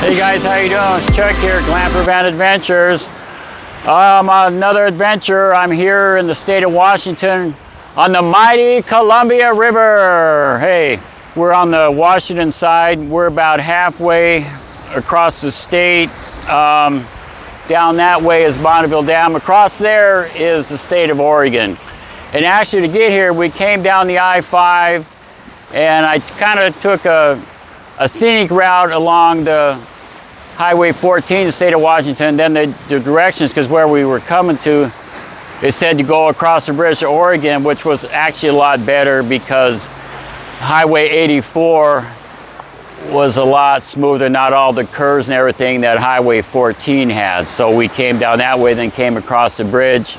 Hey guys, how you doing? It's Chuck here, Glamper Van Adventures. On another adventure. I'm here in the state of Washington on the mighty Columbia River. Hey, we're on the Washington side. We're about halfway across the state. Down that way is Bonneville Dam. Across there is the state of Oregon. And actually to get here, we came down the I-5 and I kind of took a scenic route along the Highway 14, the state of Washington. Then the directions, because where we were coming to, it said to go across the bridge to Oregon, which was actually a lot better because Highway 84 was a lot smoother, not all the curves and everything that Highway 14 has. So we came down that way, then came across the bridge.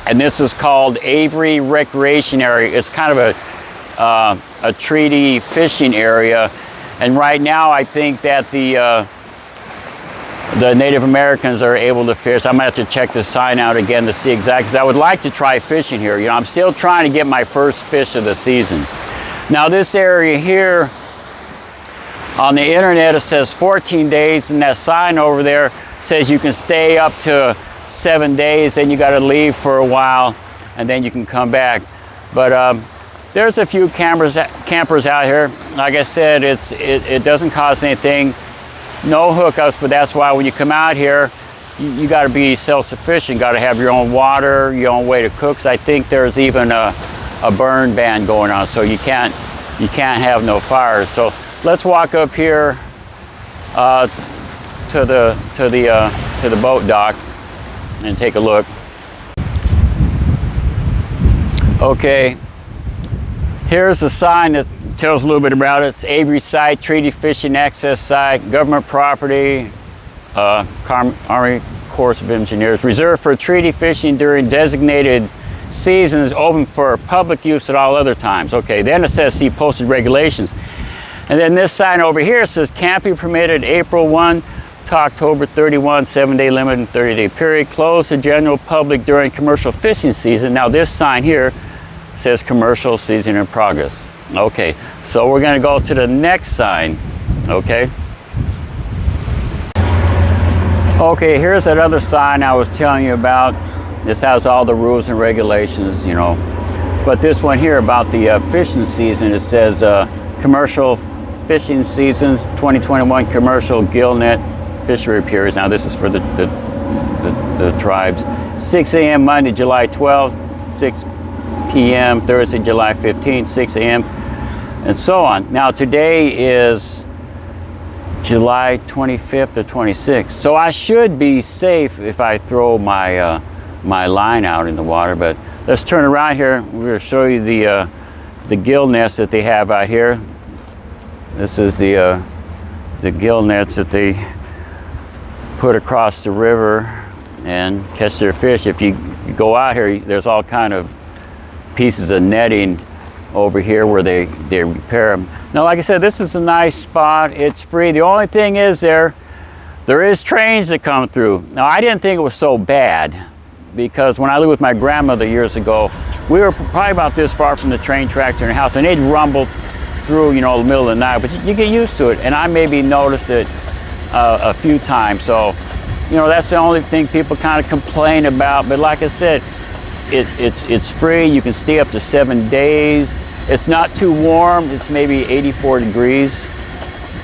And this is called Avery Recreation Area. It's kind of a treaty fishing area. And right now I think that the Native Americans are able to fish. I'm gonna have to check the sign out again to see exactly, because I would like to try fishing here. You know, I'm still trying to get my first fish of the season. Now this area here, on the internet it says 14 days, and that sign over there says you can stay up to 7 days, then you got to leave for a while and then you can come back. But there's a few campers out here. Like I said, it doesn't cost anything, no hookups, but that's why when you come out here you got to be self-sufficient, got to have your own water, your own way to cook. So I think there's even a burn ban going on, so you can't have no fires. So let's walk up here to the boat dock and take a look. Okay, here's the sign that tells a little bit about it. It's Avery Site, Treaty Fishing Access Site, government property, Army Corps of Engineers, reserved for treaty fishing during designated seasons, open for public use at all other times. Okay, then it says see posted regulations. And then this sign over here says camping permitted April 1 to October 31, 7-day limit and 30-day period, closed to general public during commercial fishing season. Now this sign here says commercial season in progress. Okay, so we're gonna go to the next sign, okay? Okay, here's that other sign I was telling you about. This has all the rules and regulations, you know. But this one here about the fishing season, it says commercial fishing seasons 2021 commercial gillnet fishery periods. Now this is for the tribes. 6 a.m. Monday, July 12th, 6 p.m. Thursday, July 15th, 6 a.m. and so on. Now today is July 25th or 26th. So I should be safe if I throw my my line out in the water. But let's turn around here. We're going to show you the gill nets that they have out here. This is the gill nets that they put across the river and catch their fish. If you go out here, there's all kind of pieces of netting over here where they repair them. Now, like I said, this is a nice spot. It's free. The only thing is there is trains that come through. Now, I didn't think it was so bad because when I lived with my grandmother years ago, we were probably about this far from the train tracks in her house, and they'd rumble through, you know, the middle of the night, but you get used to it. And I maybe noticed it a few times. So, you know, that's the only thing people kind of complain about. But like I said, it's free. You can stay up to 7 days. It's not too warm. It's maybe 84 degrees.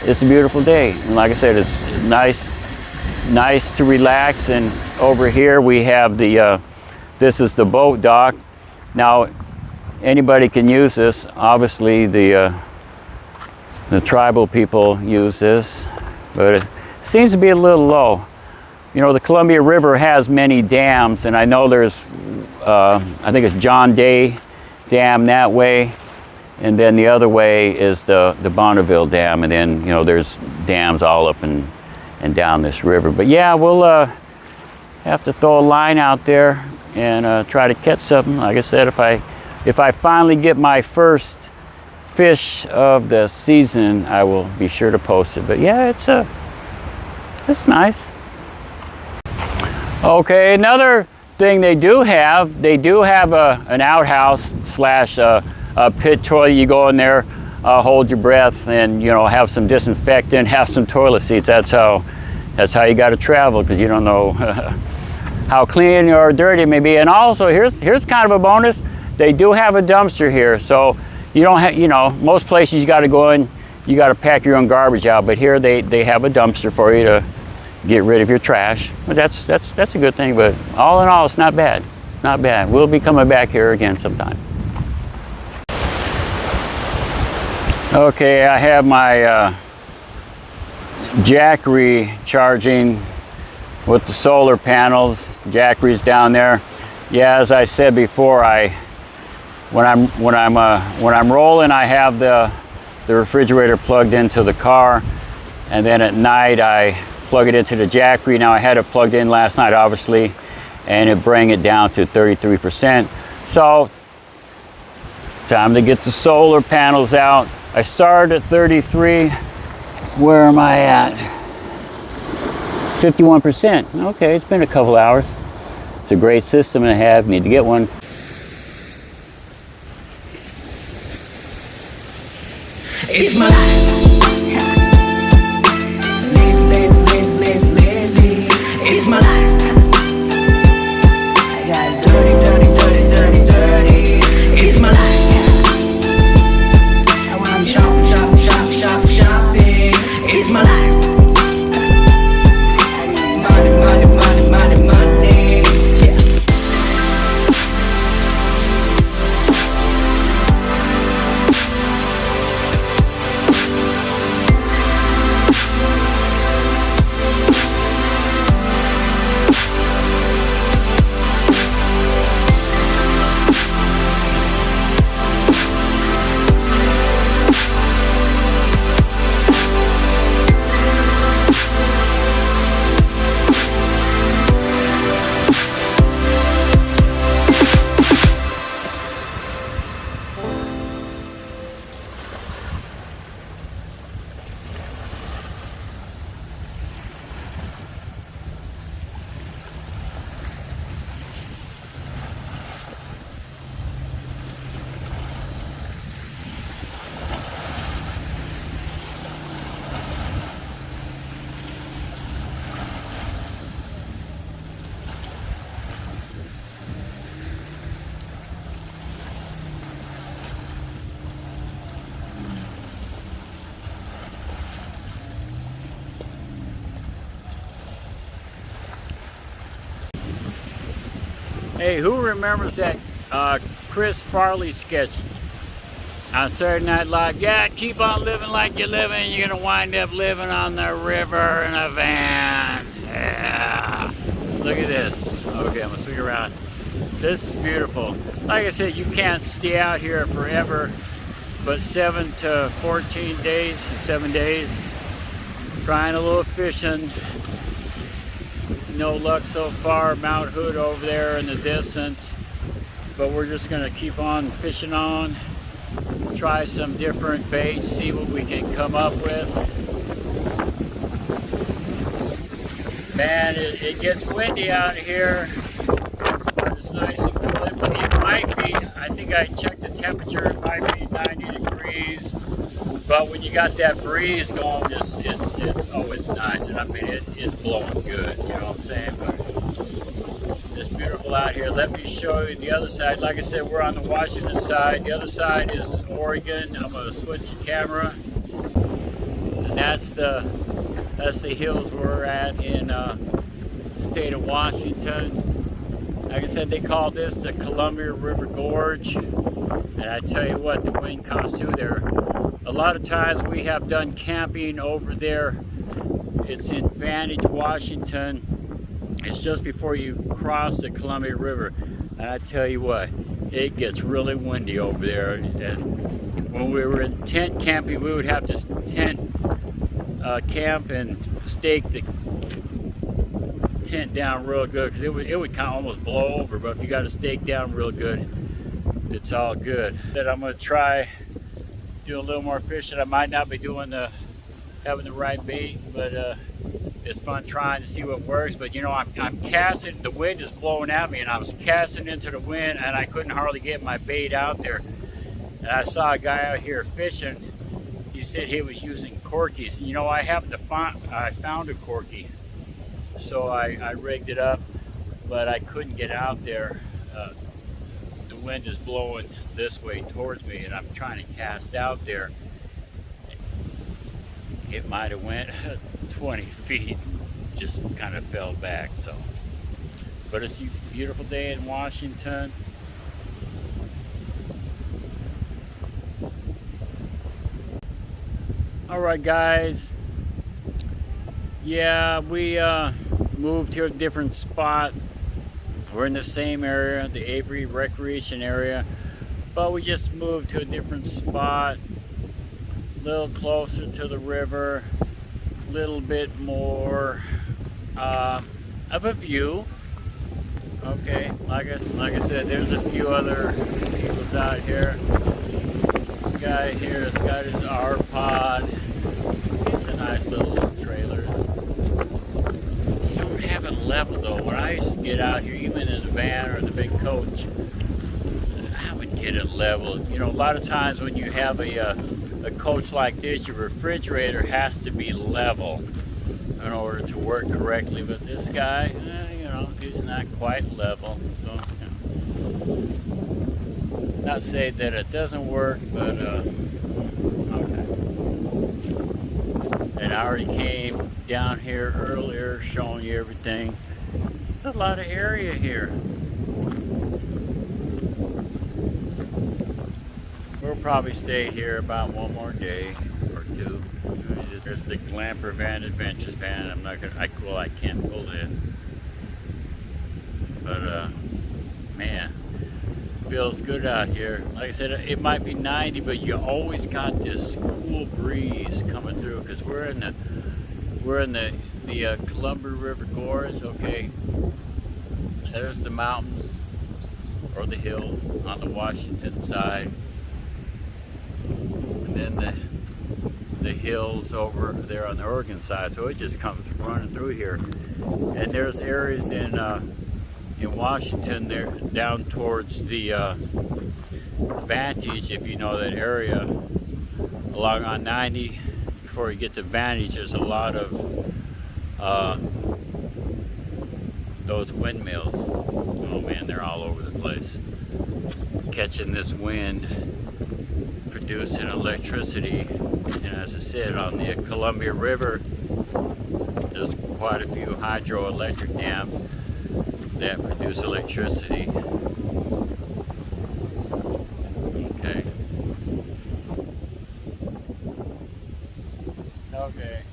It's a beautiful day. And like I said, it's nice to relax. And over here we have this is the boat dock. Now, anybody can use this. Obviously, the tribal people use this, but it seems to be a little low. You know, the Columbia River has many dams, and I know there's, I think it's John Day Dam that way, and then the other way is the Bonneville Dam, and then, you know, there's dams all up and down this river. But yeah, we'll have to throw a line out there and try to catch something. Like I said, if I finally get my first fish of the season, I will be sure to post it. But yeah, it's nice. Okay, another thing they do have an outhouse slash a pit toilet. You go in there hold your breath and, you know, have some disinfectant, have some toilet seats. That's how you got to travel, because you don't know how clean or dirty it may be. And also, here's kind of a bonus. They do have a dumpster here, so you don't have, you know, most places you got to go in, you got to pack your own garbage out, but here they have a dumpster for you to get rid of your trash. But that's a good thing. But all in all, it's not bad. Not bad. We'll be coming back here again sometime. Okay, I have my Jackery charging with the solar panels. Jackery's down there. Yeah, as I said before, when I'm rolling, I have the refrigerator plugged into the car, and then at night I plug it into the Jackery. Now I had it plugged in last night, obviously, and it bring it down to 33%. So time to get the solar panels out. I started at 33. Where am I at? 51%. Okay, it's been a couple hours. It's a great system to have. Need to get one. It's my life. Lazy, lazy, lazy, lazy, lazy. It's my life. I got dirty, dirty, dirty, dirty, dirty. It's my life. I want to shop, shop, shop, shop, shopping. It's my life. I need money, money, money, money, money. Yeah. Hey, who remembers that Chris Farley sketch on Saturday Night Live? Yeah, keep on living like you're living. You're gonna wind up living on the river in a van. Yeah. Look at this. Okay, I'm gonna swing around. This is beautiful. Like I said, you can't stay out here forever, but 7 to 14 days, 7 days. Trying a little fishing. No luck so far. Mount Hood over there in the distance, but we're just gonna keep on fishing on, try some different baits, see what we can come up with. Man, it gets windy out here, but it's nice and cool. It might be, I think I checked the temperature, it might be 90 degrees, but when you got that breeze going, it's nice, and I mean it's blowing good, you know what I'm saying? But it's beautiful out here. Let me show you the other side. Like I said, we're on the Washington side. The other side is Oregon. I'm gonna switch the camera, and that's the hills we're at in state of Washington. Like I said, they call this the Columbia River Gorge, and I tell you what, the wind comes through there. A lot of times we have done camping over there. It's in Vantage, Washington. It's just before you cross the Columbia River. And I tell you what, it gets really windy over there. And when we were in tent camping, we would have to camp and stake the tent down real good, because it would kind of almost blow over. But if you got a stake down real good, it's all good. That I'm going to try do a little more fishing. I might not be doing having the right bait, but it's fun trying to see what works. But you know, I'm casting, the wind is blowing at me, and I was casting into the wind, and I couldn't hardly get my bait out there. And I saw a guy out here fishing. He said he was using corkies. You know, I happened to I found a corky, so I rigged it up, but I couldn't get out there. The wind is blowing this way towards me, and I'm trying to cast out there. It might have went 20 feet, just kind of fell back. So, but it's a beautiful day in Washington. All right, guys. Yeah, we moved to a different spot. We're in the same area, the Avery Recreation area, but we just moved to a different spot, a little closer to the river, a little bit more of a view. Okay, like I said, there's a few other people out here. The guy here has got his R-Pod. It's a nice little trailers. You don't have it level though. When I used to get out here, even in the van or the big coach, I would get it level. You know, a lot of times when you have a coach like this, your refrigerator has to be level in order to work correctly. But this guy, you know, he's not quite level. So, you know, not say that it doesn't work, but okay. And I already came down here earlier, showing you everything. It's a lot of area here. We'll probably stay here about one more day or two. There's the Glamper van, Adventures van. I'm not gonna, I can't pull it. But man, feels good out here. Like I said, it might be 90, but you always got this cool breeze coming through because we're in the Columbia River Gorge. Okay, there's the mountains or the hills on the Washington side. And then the hills over there on the Oregon side, so it just comes running through here. And there's areas in Washington there down towards the Vantage, if you know that area, along on 90 before you get to Vantage. There's a lot of those windmills. Oh man, they're all over the place, catching this wind, producing electricity. And as I said, on the Columbia River, there's quite a few hydroelectric dams that produce electricity. Okay. Okay.